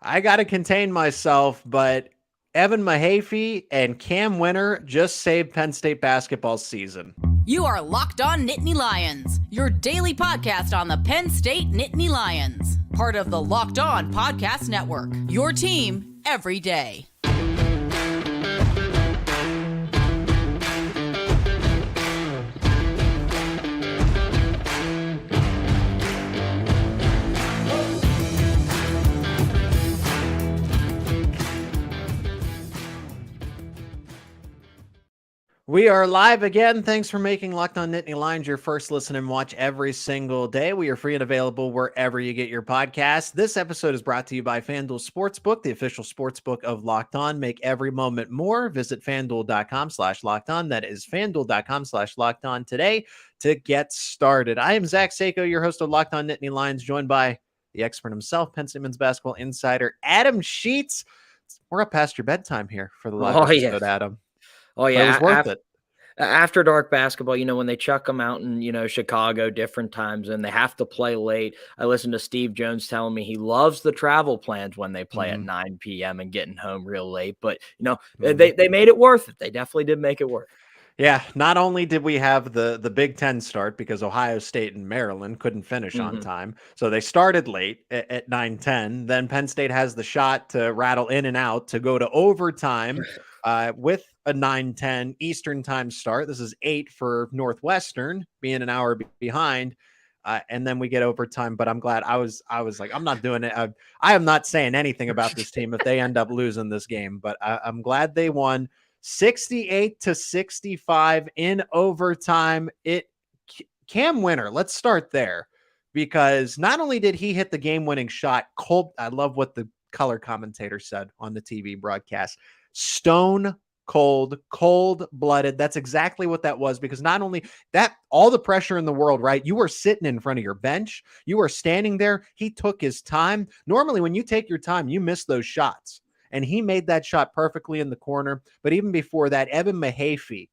I got to contain myself, but Evan Mahaffey and Cam Wynter just saved Penn State basketball season. You are Locked On Nittany Lions, your daily podcast on the Penn State Nittany Lions. Part of the Locked On Podcast Network, your team every day. We are live again. Thanks for making Locked On Nittany Lions your first listen and watch every single day. We are free and available wherever you get your podcasts. This episode is brought to you by FanDuel Sportsbook, the official sportsbook of Locked On. Make every moment more. Visit FanDuel.com/Locked On. That is FanDuel.com/Locked On today to get started. I am Zach Sako, your host of Locked On Nittany Lions, joined by the expert himself, Penn State men's basketball insider, Adam Sheetz. We're up past your bedtime here for the live episode, Adam. Oh, yeah. But it was worth it. After dark basketball, when they chuck them out in, Chicago different times and they have to play late. I listened to Steve Jones telling me he loves the travel plans when they play at 9 p.m. and getting home real late. But, they made it worth it. They definitely did make it work. Yeah, not only did we have the Big Ten start because Ohio State and Maryland couldn't finish on time, so they started late at 9:10. Then Penn State has the shot to rattle in and out to go to overtime with a 9:10 Eastern time start. This is 8 for Northwestern, being an hour behind. And then we get overtime, but I'm glad I was like, I'm not doing it. I am not saying anything about this team if they end up losing this game, but I'm glad they won 68-65 in overtime. Cam Wynter, let's start there, because not only did he hit the game-winning shot, I love what the color commentator said on the TV broadcast, stone cold-blooded. That's exactly what that was, because not only that, all the pressure in the world, right? You were sitting in front of your bench. You were standing there. He took his time. Normally, when you take your time, you miss those shots. And he made that shot perfectly in the corner. But even before that, Evan Mahaffey,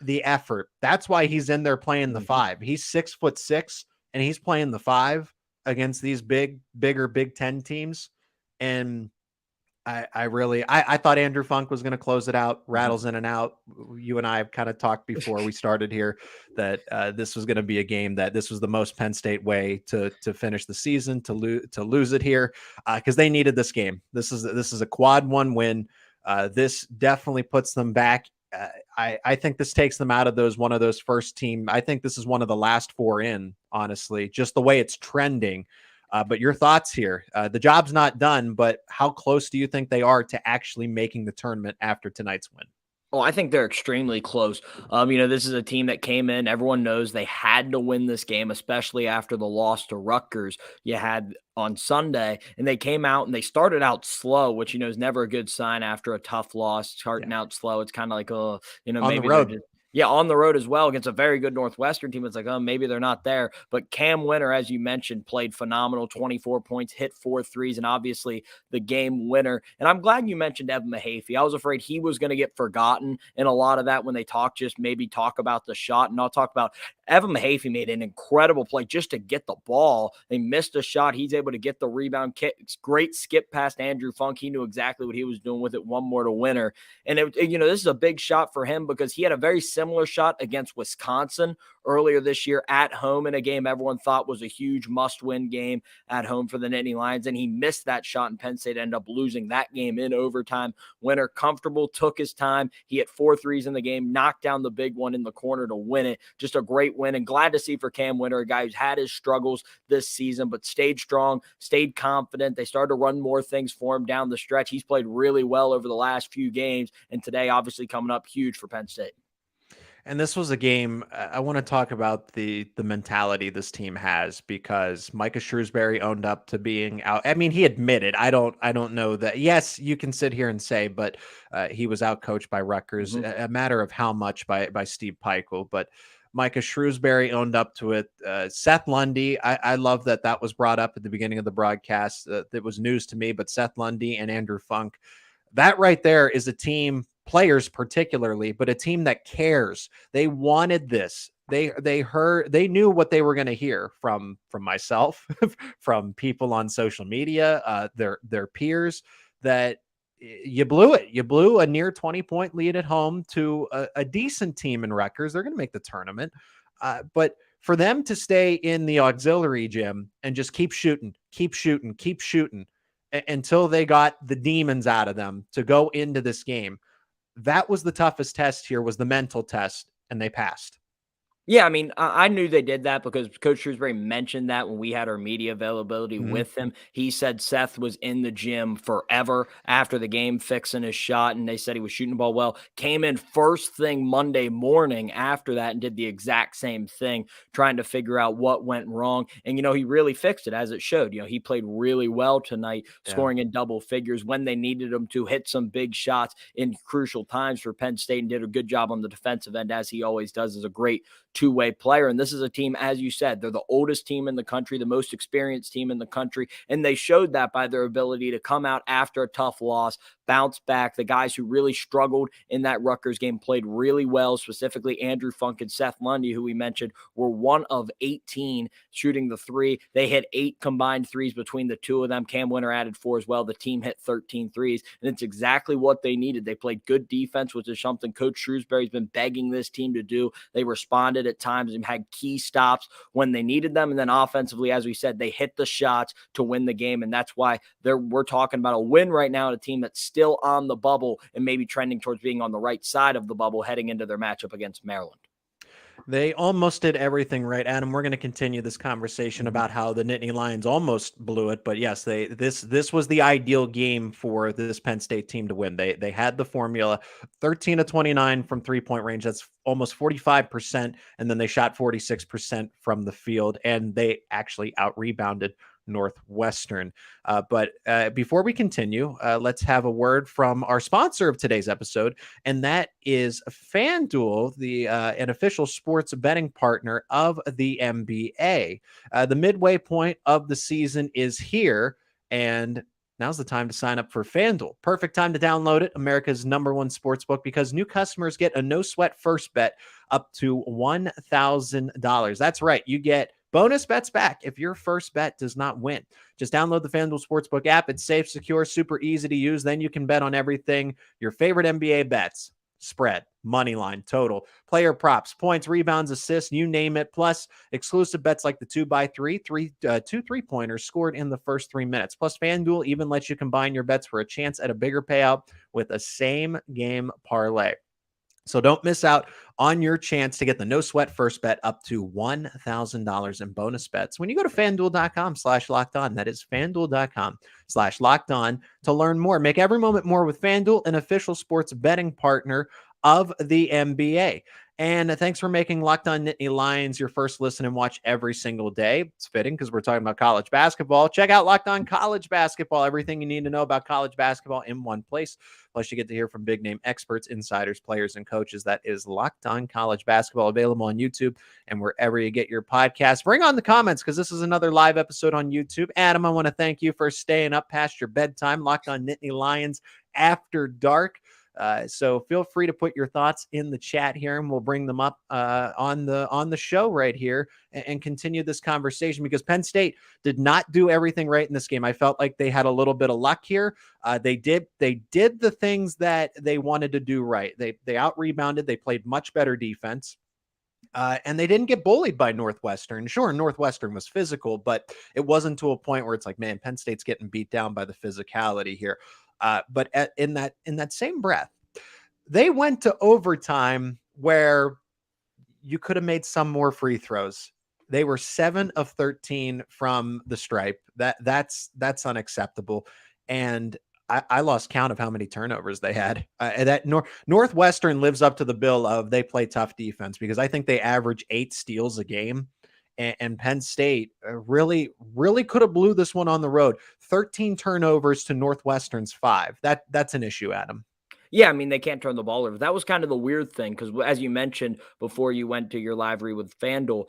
the effort. That's why he's in there playing the 5. He's 6'6", and he's playing the 5 against these bigger Big Ten teams. And I thought Andrew Funk was going to close it out, rattles in and out. You and I have kind of talked before we started here that this was going to be a game that this was the most Penn State way to finish the season, to lose it here, because they needed this game. This is a quad 1 win. This definitely puts them back. I think this takes them out of one of those first team. I think this is one of the last 4 in, honestly, just the way it's trending. But your thoughts here? The job's not done, but how close do you think they are to actually making the tournament after tonight's win? Oh, I think they're extremely close. This is a team that came in. Everyone knows they had to win this game, especially after the loss to Rutgers you had on Sunday. And they came out and they started out slow, which, is never a good sign after a tough loss. Starting out slow, it's kind of like, on maybe the road. On the road as well against a very good Northwestern team. It's like, maybe they're not there. But Cam Wynter, as you mentioned, played phenomenal, 24 points, hit 4 threes, and obviously the game winner. And I'm glad you mentioned Evan Mahaffey. I was afraid he was going to get forgotten in a lot of that when they talk about the shot. And I'll talk about Evan Mahaffey made an incredible play just to get the ball. They missed a shot. He's able to get the rebound. Great skip past Andrew Funk. He knew exactly what he was doing with it. One more to Wynter. And, this is a big shot for him because he had a very similar shot against Wisconsin earlier this year at home in a game everyone thought was a huge must-win game at home for the Nittany Lions, and he missed that shot, and Penn State ended up losing that game in overtime. Wynter comfortable, took his time. He hit 4 threes in the game, knocked down the big one in the corner to win it. Just a great win, and glad to see for Cam Wynter, a guy who's had his struggles this season, but stayed strong, stayed confident. They started to run more things for him down the stretch. He's played really well over the last few games, and today obviously coming up huge for Penn State. And this was a game I want to talk about the mentality this team has, because Micah Shrewsbury owned up to being out. I mean, he admitted, I don't know that. Yes, you can sit here and say, but he was out coached by Rutgers, a matter of how much by Steve Pikiell. But Micah Shrewsbury owned up to it. Seth Lundy, I love that was brought up at the beginning of the broadcast. That was news to me, but Seth Lundy and Andrew Funk, that right there is a team, players particularly, but a team that cares. They wanted this. They knew what they were going to hear from myself, from people on social media, their peers, that you blew it. You blew a near 20-point lead at home to a decent team in Rutgers. They're going to make the tournament. But for them to stay in the auxiliary gym and just keep shooting until they got the demons out of them to go into this game, that was the toughest test here, was the mental test, and they passed. Yeah, I mean, I knew they did that because Coach Shrewsbury mentioned that when we had our media availability with him. He said Seth was in the gym forever after the game fixing his shot, and they said he was shooting the ball well. Came in first thing Monday morning after that and did the exact same thing, trying to figure out what went wrong. And, he really fixed it, as it showed. He played really well tonight, scoring in double figures when they needed him to, hit some big shots in crucial times for Penn State, and did a good job on the defensive end, as he always does. Is a great two-way player. And this is a team, as you said, they're the oldest team in the country, the most experienced team in the country. And they showed that by their ability to come out after a tough loss, bounce back. The guys who really struggled in that Rutgers game played really well, specifically Andrew Funk and Seth Lundy, who we mentioned were 1 of 18 shooting the three. They hit 8 combined threes between the two of them. Cam Wynter added 4 as well. The team hit 13 threes, and it's exactly what they needed. They played good defense, which is something Coach Shrewsbury's been begging this team to do. They responded at times and had key stops when they needed them. And then offensively, as we said, they hit the shots to win the game. And that's why we're talking about a win right now, at a team that's still on the bubble and maybe trending towards being on the right side of the bubble heading into their matchup against Maryland. They almost did everything right, Adam. We're going to continue this conversation about how the Nittany Lions almost blew it, but yes, this was the ideal game for this Penn State team to win. They had the formula: 13 of 29 from 3-point range. That's almost 45%, and then they shot 46% from the field, and they actually out-rebounded Northwestern. But before we continue, let's have a word from our sponsor of today's episode, and that is FanDuel, an official sports betting partner of the NBA. The midway point of the season is here, and now's the time to sign up for FanDuel. Perfect time to download it, America's #1 sportsbook, because new customers get a no-sweat first bet up to $1,000. That's right, you get bonus bets back if your first bet does not win. Just download the FanDuel Sportsbook app. It's safe, secure, super easy to use. Then you can bet on everything. Your favorite NBA bets: spread, money line, total, player props, points, rebounds, assists, you name it. Plus, exclusive bets like the 2x3, 2 3-pointers scored in the first 3 minutes. Plus, FanDuel even lets you combine your bets for a chance at a bigger payout with a same-game parlay. So don't miss out on your chance to get the no-sweat first bet up to $1,000 in bonus bets when you go to FanDuel.com/lockedon. That is FanDuel.com/lockedon to learn more. Make every moment more with FanDuel, an official sports betting partner of the NBA. And thanks for making Locked On Nittany Lions your first listen and watch every single day. It's fitting because we're talking about college basketball. Check out Locked On College Basketball. Everything you need to know about college basketball in one place. Plus, you get to hear from big-name experts, insiders, players, and coaches. That is Locked On College Basketball, available on YouTube and wherever you get your podcasts. Bring on the comments, because this is another live episode on YouTube. Adam, I want to thank you for staying up past your bedtime. Locked On Nittany Lions After Dark. So feel free to put your thoughts in the chat here, and we'll bring them up on the show right here and continue this conversation, because Penn State did not do everything right in this game. I felt like they had a little bit of luck here. They did the things that they wanted to do right. They out-rebounded. They played much better defense. And they didn't get bullied by Northwestern. Sure, Northwestern was physical, but it wasn't to a point where it's like, man, Penn State's getting beat down by the physicality here. But in that same breath, they went to overtime where you could have made some more free throws. They were 7 of 13 from the stripe. That's unacceptable. And I lost count of how many turnovers they had. Northwestern lives up to the bill of they play tough defense, because I think they average 8 steals a game. And Penn State really could have blew this one on the road. 13 turnovers to Northwestern's 5. That's an issue, Adam. Yeah, I mean, they can't turn the ball over. That was kind of the weird thing, because as you mentioned before you went to your live read with FanDuel,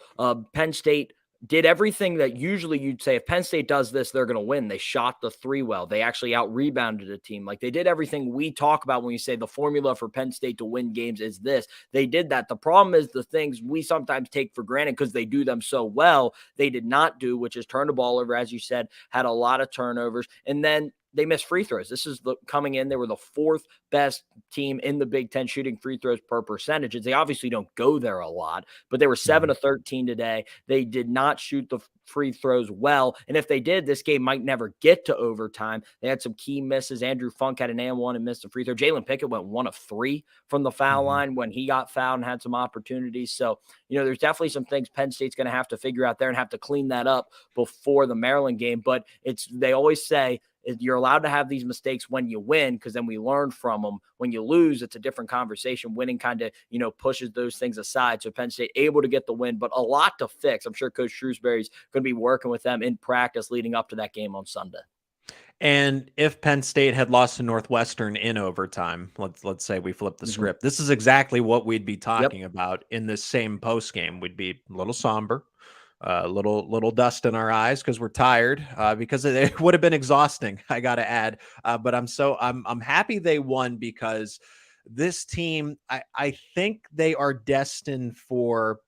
Penn State did everything that usually you'd say if Penn State does this, they're going to win. They shot the three well. They actually out-rebounded a team. Like, they did everything we talk about when we say the formula for Penn State to win games is this. They did that. The problem is the things we sometimes take for granted because they do them so well, they did not do, which is turn the ball over, as you said, had a lot of turnovers. And then they missed free throws. This is coming in. They were the fourth best team in the Big Ten shooting free throws per percentages. They obviously don't go there a lot, but they were 7 of 13 today. They did not shoot the free throws well. And if they did, this game might never get to overtime. They had some key misses. Andrew Funk had an and one and missed a free throw. Jalen Pickett went 1 of 3 from the foul line when he got fouled and had some opportunities. So, there's definitely some things Penn State's going to have to figure out there and have to clean that up before the Maryland game. But they always say, you're allowed to have these mistakes when you win, because then we learn from them. When you lose, it's a different conversation. Winning kind of, pushes those things aside. So Penn State able to get the win, but a lot to fix. I'm sure Coach Shrewsbury's going to be working with them in practice leading up to that game on Sunday. And if Penn State had lost to Northwestern in overtime, let's say we flip the script, this is exactly what we'd be talking about in this same post game. We'd be a little somber. Little dust in our eyes because we're tired, because it would have been exhausting, I got to add. But I'm happy they won, because this team, I think they are destined for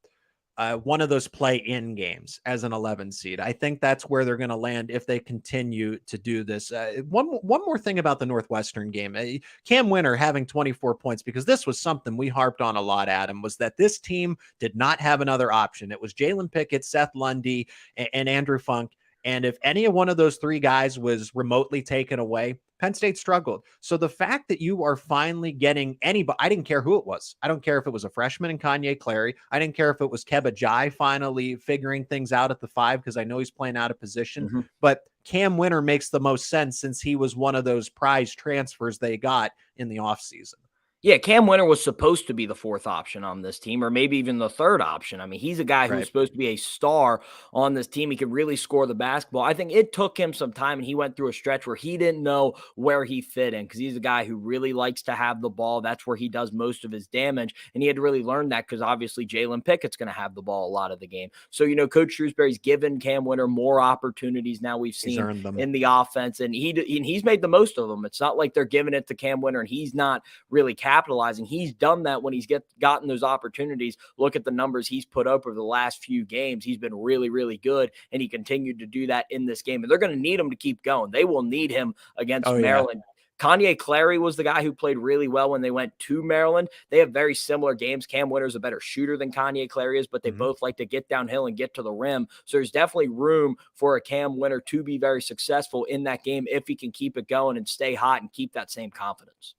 one of those play-in games as an 11 seed. I think that's where they're going to land if they continue to do this. One more thing about the Northwestern game, Cam Wynter having 24 points, because this was something we harped on a lot, Adam, was that this team did not have another option. It was Jalen Pickett, Seth Lundy, and Andrew Funk. And if any one of those three guys was remotely taken away, Penn State struggled. So the fact that you are finally getting anybody, I didn't care who it was. I don't care if it was a freshman in Kanye Clary. I didn't care if it was Keba Jai finally figuring things out at the 5, because I know he's playing out of position. But Cam Wynter makes the most sense, since he was one of those prize transfers they got in the offseason. Yeah, Cam Wynter was supposed to be the 4th option on this team, or maybe even the 3rd option. I mean, he's a guy who's supposed to be a star on this team. He could really score the basketball. I think it took him some time, and he went through a stretch where he didn't know where he fit in, because he's a guy who really likes to have the ball. That's where he does most of his damage, and he had to really learn that, because obviously Jalen Pickett's going to have the ball a lot of the game. So, Coach Shrewsbury's given Cam Wynter more opportunities now we've seen in the offense, and he's made the most of them. It's not like they're giving it to Cam Wynter and he's not really capitalizing. He's done that when he's gotten those opportunities. Look at the numbers he's put up over the last few games. He's been really, really good, and he continued to do that in this game. And they're going to need him to keep going. They will need him against Maryland. Kanye Clary was the guy who played really well when they went to Maryland. They have very similar games. Cam Wynter's a better shooter than Kanye Clary is, but they both like to get downhill and get to the rim. So there's definitely room for a Cam Wynter to be very successful in that game if he can keep it going and stay hot and keep that same confidence.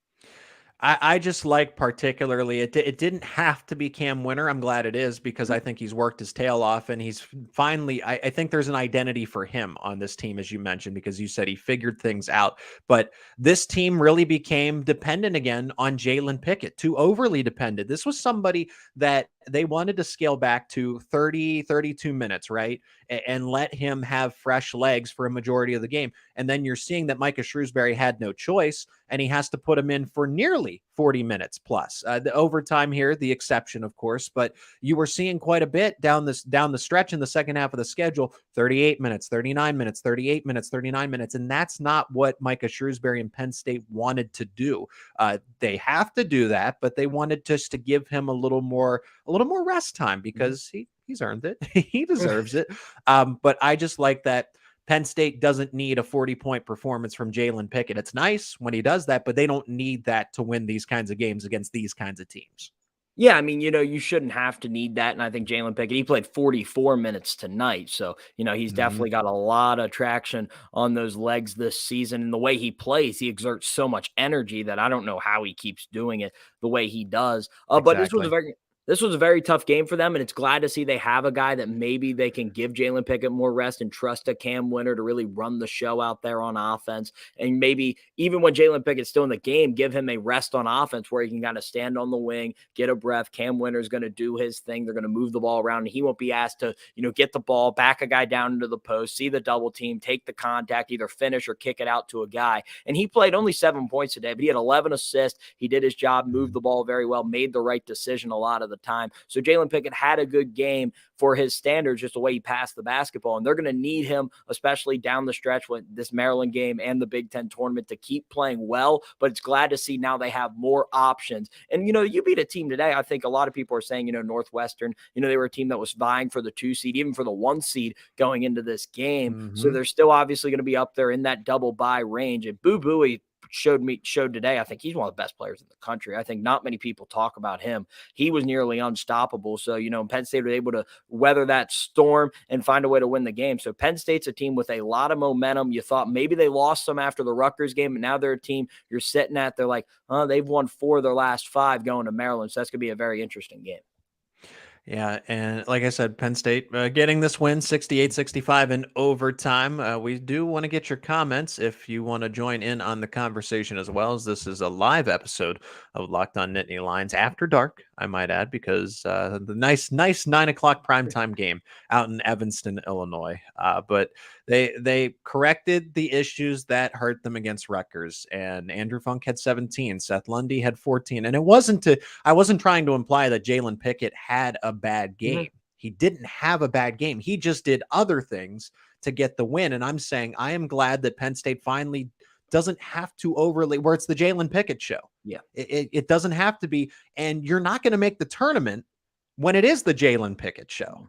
I just like particularly, it didn't have to be Cam Wynter. I'm glad it is, because I think he's worked his tail off, and he's finally, I think there's an identity for him on this team, as you mentioned, because you said he figured things out. But this team really became dependent again on Jalen Pickett, too overly dependent. This was somebody that they wanted to scale back to 30, 32 minutes, right? And let him have fresh legs for a majority of the game. And then you're seeing that Micah Shrewsbury had no choice, and he has to put him in for nearly 40 minutes plus. The overtime here, the exception, of course, but you were seeing quite a bit down the stretch in the second half of the schedule, 38 minutes, 39 minutes, 38 minutes, 39 minutes. And that's not what Micah Shrewsbury and Penn State wanted to do. They have to do that, but they wanted just to give him a little more rest time, because he's earned it. He deserves it. But I just like that Penn State doesn't need a 40-point performance from Jalen Pickett. It's nice when he does that, but they don't need that to win these kinds of games against these kinds of teams. Yeah, I mean, you shouldn't have to need that. And I think Jalen Pickett, he played 44 minutes tonight. So, he's definitely got a lot of traction on those legs this season. And the way he plays, he exerts so much energy that I don't know how he keeps doing it the way he does. But this was a very tough game for them, and it's glad to see they have a guy that maybe they can give Jalen Pickett more rest and trust a Cam Wynter to really run the show out there on offense. And maybe even when Jalen Pickett's still in the game, give him a rest on offense where he can kind of stand on the wing, get a breath. Cam Wynter's going to do his thing. They're going to move the ball around, and he won't be asked to, get the ball, back a guy down into the post, see the double team, take the contact, either finish or kick it out to a guy. And he played only 7 points today, but he had 11 assists. He did his job, moved the ball very well, made the right decision a lot of the the time. So Jalen Pickett had a good game for his standards, just the way he passed the basketball. And they're going to need him, especially down the stretch with this Maryland game and the Big Ten tournament, to keep playing well. But it's glad to see now they have more options. And, you beat a team today. I think a lot of people are saying, Northwestern, they were a team that was vying for the 2 seed, even for the 1 seed going into this game. Mm-hmm. So they're still obviously going to be up there in that double bye range. And Boo Buie showed today, I think he's one of the best players in the country. I think not many people talk about him. He was nearly unstoppable. So, Penn State was able to weather that storm and find a way to win the game. So Penn State's a team with a lot of momentum. You thought maybe they lost some after the Rutgers game, and now they're a team you're sitting at. They're like, they've won 4 of their last 5 going to Maryland. So that's going to be a very interesting game. Yeah, and like I said, Penn State getting this win 68-65 in overtime. We do want to get your comments if you want to join in on the conversation as well, as this is a live episode of Locked On Nittany Lions after dark, I might add, because the nice 9 o'clock primetime game out in Evanston, Illinois. But they corrected the issues that hurt them against Rutgers, and Andrew Funk had 17, Seth Lundy had 14, and I wasn't trying to imply that Jalen Pickett had a bad game. Mm-hmm. He didn't have a bad game. He just did other things to get the win. And I'm saying I am glad that Penn State finally doesn't have to overly, where it's the Jalen Pickett show. Yeah, it doesn't have to be. And you're not going to make the tournament when it is the Jalen Pickett show.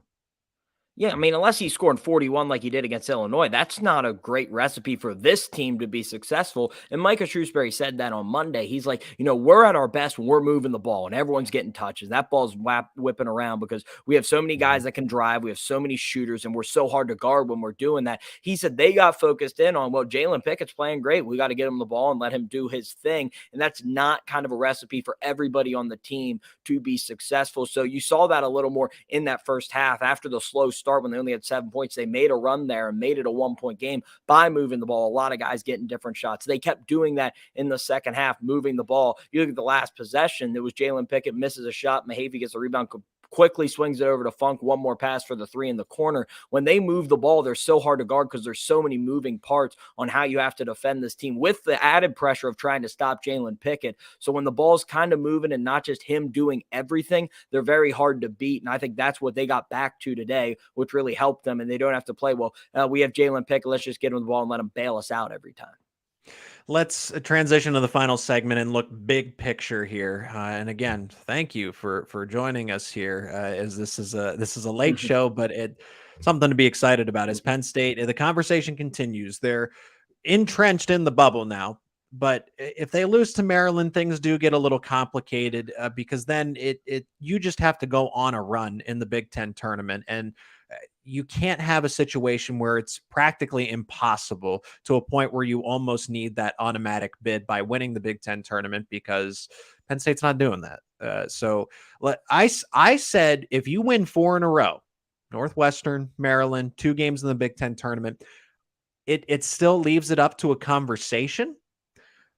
Yeah, I mean, unless he's scoring 41 like he did against Illinois, that's not a great recipe for this team to be successful. And Micah Shrewsbury said that on Monday. He's like, we're at our best when we're moving the ball and everyone's getting touches. That ball's whipping around because we have so many guys that can drive. We have so many shooters, and we're so hard to guard when we're doing that. He said they got focused in on, well, Jalen Pickett's playing great. We got to get him the ball and let him do his thing. And that's not kind of a recipe for everybody on the team to be successful. So you saw that a little more in that first half after the slow start when they only had 7 points. They made a run there and made it a 1-point game by moving the ball. A lot of guys getting different shots. They kept doing that in the second half, moving the ball. You look at the last possession, it was Jalen Pickett misses a shot. Mahaffey gets a rebound, quickly swings it over to Funk, one more pass for the 3 in the corner. When they move the ball, they're so hard to guard because there's so many moving parts on how you have to defend this team with the added pressure of trying to stop Jalen Pickett. So when the ball's kind of moving and not just him doing everything, they're very hard to beat. And I think that's what they got back to today, which really helped them. And they don't have to play, well, we have Jalen Pickett, let's just get him the ball and let him bail us out every time. Let's transition to the final segment and look big picture here. And again, thank you for joining us here. As this is a late show, but something to be excited about. As Penn State, the conversation continues. They're entrenched in the bubble now, but if they lose to Maryland, things do get a little complicated because then you just have to go on a run in the Big Ten tournament, and you can't have a situation where it's practically impossible to a point where you almost need that automatic bid by winning the Big Ten tournament, because Penn State's not doing that. So I said, if you win 4 in a row, Northwestern, Maryland, 2 games in the Big Ten tournament, it still leaves it up to a conversation.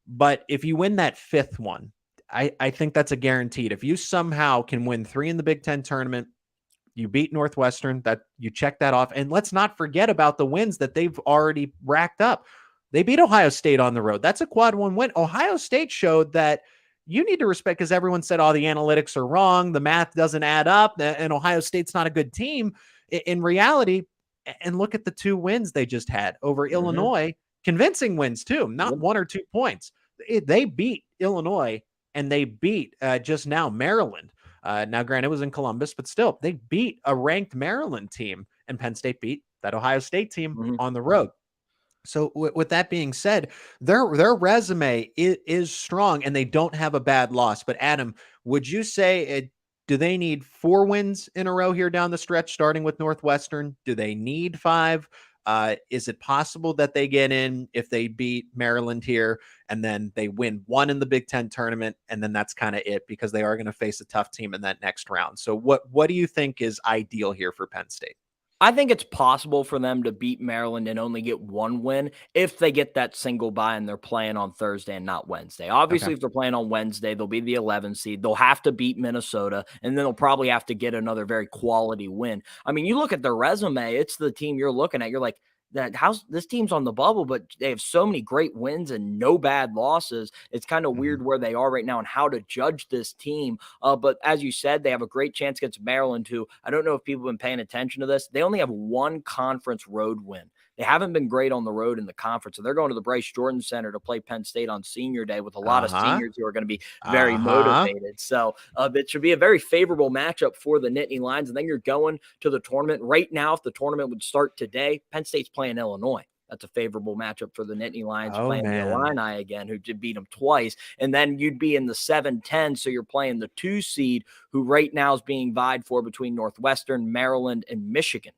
But if you win that 5th one, I think that's a guaranteed. If you somehow can win 3 in the Big Ten tournament, you beat Northwestern, that you check that off. And let's not forget about the wins that they've already racked up. They beat Ohio State on the road. That's a quad 1 win. Ohio State showed that you need to respect, because everyone said, the analytics are wrong, the math doesn't add up, and Ohio State's not a good team. In reality, and look at the 2 wins they just had over Illinois, convincing wins too, not 1 or 2 points. They beat Illinois, and they beat just now Maryland. Now, granted, it was in Columbus, but still, they beat a ranked Maryland team, and Penn State beat that Ohio State team on the road. So with that being said, their resume is strong, and they don't have a bad loss. But Adam, would you say, do they need 4 wins in a row here down the stretch, starting with Northwestern? Do they need 5? Is it possible that they get in if they beat Maryland here and then they win 1 in the Big Ten tournament, and then that's kind of it, because they are going to face a tough team in that next round? So what do you think is ideal here for Penn State? I think it's possible for them to beat Maryland and only get 1 win if they get that single bye and they're playing on Thursday and not Wednesday. Obviously, if they're playing on Wednesday, they'll be the 11th seed. They'll have to beat Minnesota, and then they'll probably have to get another very quality win. I mean, you look at their resume, it's the team you're looking at. You're like, that how's this team's on the bubble, but they have so many great wins and no bad losses. It's kind of weird where they are right now and how to judge this team. But as you said, they have a great chance against Maryland, who I don't know if people have been paying attention to this. They only have one conference road win. They haven't been great on the road in the conference. So they're going to the Bryce Jordan Center to play Penn State on senior day with a lot of seniors who are going to be very motivated. So it should be a very favorable matchup for the Nittany Lions. And then you're going to the tournament. Right now, if the tournament would start today, Penn State's playing Illinois. That's a favorable matchup for the Nittany Lions playing the Illini again, who did beat them twice. And then you'd be in the 7-10. So you're playing the 2 seed, who right now is being vied for between Northwestern, Maryland, and Michigan.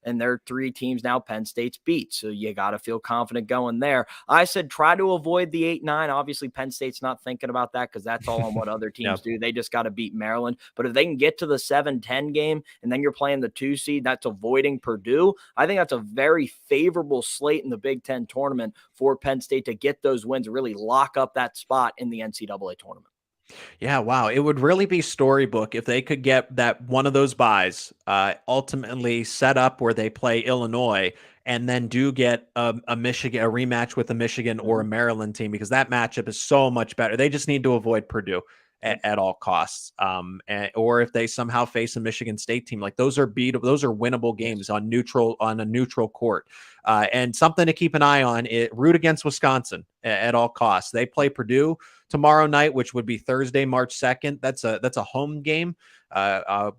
And there are 3 teams now Penn State's beat. So you got to feel confident going there. I said try to avoid the 8-9. Obviously, Penn State's not thinking about that because that's all on what other teams do. They just got to beat Maryland. But if they can get to the 7-10 game and then you're playing the 2 seed, that's avoiding Purdue. I think that's a very favorable slate in the Big Ten tournament for Penn State to get those wins and really lock up that spot in the NCAA tournament. Yeah, wow. It would really be storybook if they could get that one of those buys ultimately set up where they play Illinois and then do get a rematch with a Michigan or a Maryland team, because that matchup is so much better. They just need to avoid Purdue at all costs. Or if they somehow face a Michigan State team, like those are winnable games on a neutral court. And something to keep an eye on, root against Wisconsin at all costs. They play Purdue tomorrow night, which would be Thursday, March 2nd. That's a home game.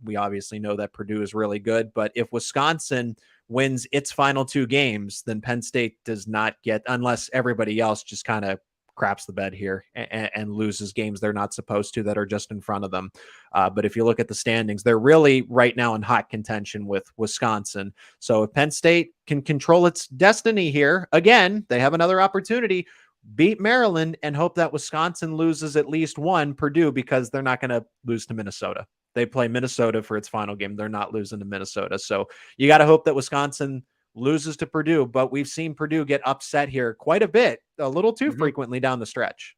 We obviously know that Purdue is really good, but if Wisconsin wins its final 2 games, then Penn State does not get, unless everybody else just kind of craps the bed here and loses games they're not supposed to that are just in front of them. But if you look at the standings, they're really right now in hot contention with Wisconsin. So if Penn State can control its destiny here, again, they have another opportunity. Beat Maryland and hope that Wisconsin loses at least one Purdue, because they're not going to lose to Minnesota. They play Minnesota for its final game. They're not losing to Minnesota. So you got to hope that Wisconsin loses to Purdue, but we've seen Purdue get upset here quite a bit, a little too frequently down the stretch.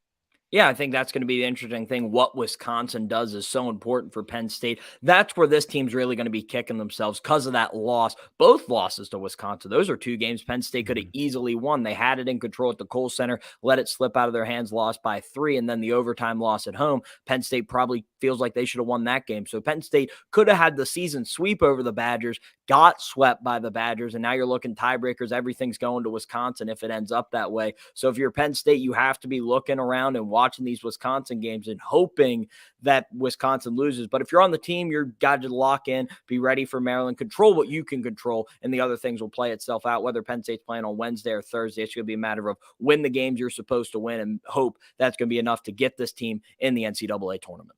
Yeah, I think that's going to be the interesting thing. What Wisconsin does is so important for Penn State. That's where this team's really going to be kicking themselves because of that loss. Both losses to Wisconsin. Those are 2 games Penn State could have easily won. They had it in control at the Kohl Center, let it slip out of their hands, lost by 3, and then the overtime loss at home. Penn State probably feels like they should have won that game. So Penn State could have had the season sweep over the Badgers, got swept by the Badgers, and now you're looking tiebreakers. Everything's going to Wisconsin if it ends up that way. So if you're Penn State, you have to be looking around and watching these Wisconsin games and hoping that Wisconsin loses. But if you're on the team, you're got to lock in, be ready for Maryland, control what you can control, and the other things will play itself out. Whether Penn State's playing on Wednesday or Thursday, it's going to be a matter of win the games you're supposed to win and hope that's going to be enough to get this team in the NCAA tournament.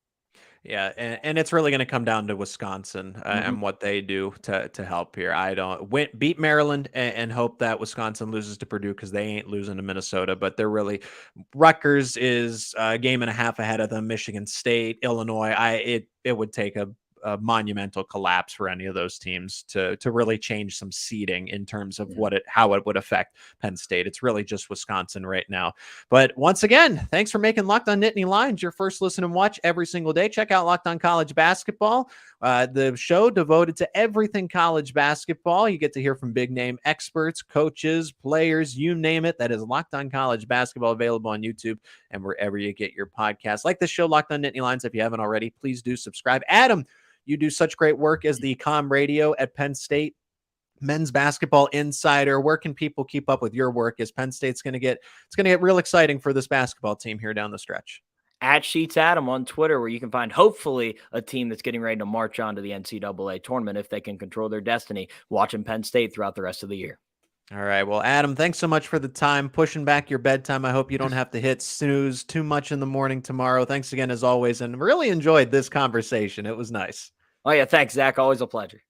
Yeah, and it's really going to come down to Wisconsin and what they do to help here. I don't beat Maryland and hope that Wisconsin loses to Purdue, because they ain't losing to Minnesota. But they're really, Rutgers is a game and a half ahead of them. Michigan State, Illinois. It would take a monumental collapse for any of those teams to really change some seeding in terms of how it would affect Penn State. It's really just Wisconsin right now. But once again, thanks for making Locked On Nittany Lions your first listen and watch every single day. Check out Locked On College Basketball, the show devoted to everything college basketball. You get to hear from big name experts, coaches, players, you name it. That is Locked On College Basketball, available on YouTube and wherever you get your podcasts. Like this show, Locked On Nittany Lions, if you haven't already, please do subscribe. Adam, you do such great work as the comm radio at Penn State, men's basketball insider. Where can people keep up with your work as Penn State's going to get real exciting for this basketball team here down the stretch? At Sheetz Adam on Twitter, where you can find hopefully a team that's getting ready to march on to the NCAA tournament if they can control their destiny, watching Penn State throughout the rest of the year. All right. Well, Adam, thanks so much for the time, pushing back your bedtime. I hope you don't have to hit snooze too much in the morning tomorrow. Thanks again, as always, and really enjoyed this conversation. It was nice. Oh, yeah. Thanks, Zach. Always a pleasure.